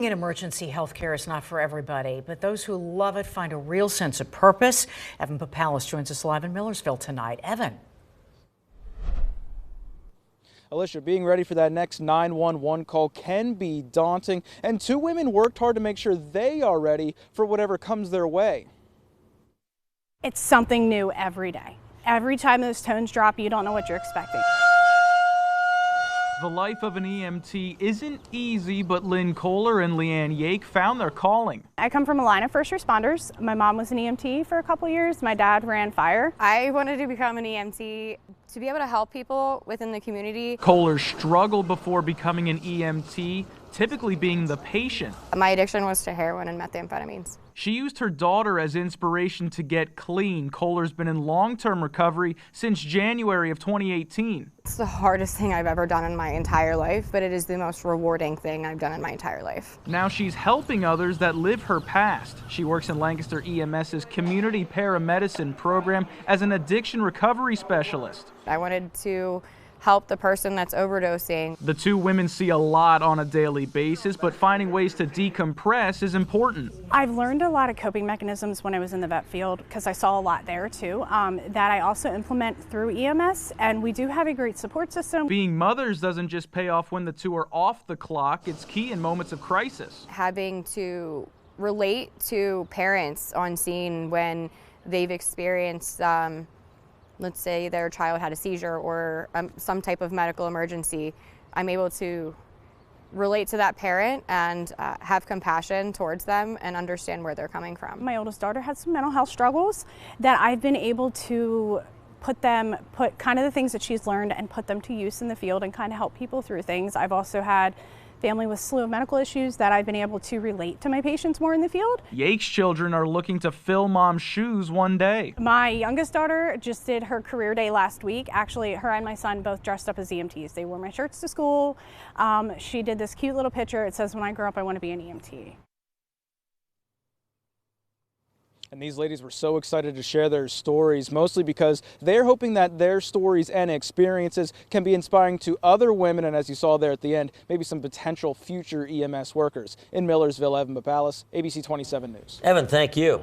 In emergency healthcare is not for everybody, but those who love it find a real sense of purpose. Evan Papalis joins us live in Millersville tonight. Evan. Alicia, being ready for that next 911 call can be daunting, and two women worked hard to make sure they are ready for whatever comes their way. It's something new every day. Every time those tones drop, you don't know what you're expecting. The life of an EMT isn't easy, but Lynn Kohler and Leanne Yake found their calling. I come from a line of first responders. My mom was an EMT for a couple years. My dad ran fire. I wanted to become an EMT to be able to help people within the community. Kohler struggled before becoming an EMT, typically being the patient. My addiction was to heroin and methamphetamines. She used her daughter as inspiration to get clean. Kohler's been in long-term recovery since January of 2018. It's the hardest thing I've ever done in my entire life, but it is the most rewarding thing I've done in my entire life. Now she's helping others that live her past. She works in Lancaster EMS's community paramedicine program as an addiction recovery specialist. I wanted to help the person that's overdosing. The two women see a lot on a daily basis, but finding ways to decompress is important. I've learned a lot of coping mechanisms when I was in the vet field, because I saw a lot there too, that I also implement through EMS, and we do have a great support system. Being mothers doesn't just pay off when the two are off the clock, it's key in moments of crisis. Having to relate to parents on scene when they've experienced let's say their child had a seizure or some type of medical emergency, I'm able to relate to that parent and have compassion towards them and understand where they're coming from. My oldest daughter had some mental health struggles that I've been able to put kind of the things that she's learned and put them to use in the field and kind of help people through things. I've also had family with a slew of medical issues that I've been able to relate to my patients more in the field. Yake's children are looking to fill mom's shoes one day. My youngest daughter just did her career day last week. Actually, her and my son both dressed up as EMTs. They wore my shirts to school. She did this cute little picture. It says, "When I grow up, I want to be an EMT." And these ladies were so excited to share their stories, mostly because they're hoping that their stories and experiences can be inspiring to other women, and as you saw there at the end, maybe some potential future EMS workers. In Millersville, Evan Papalis, ABC 27 News. Evan, thank you.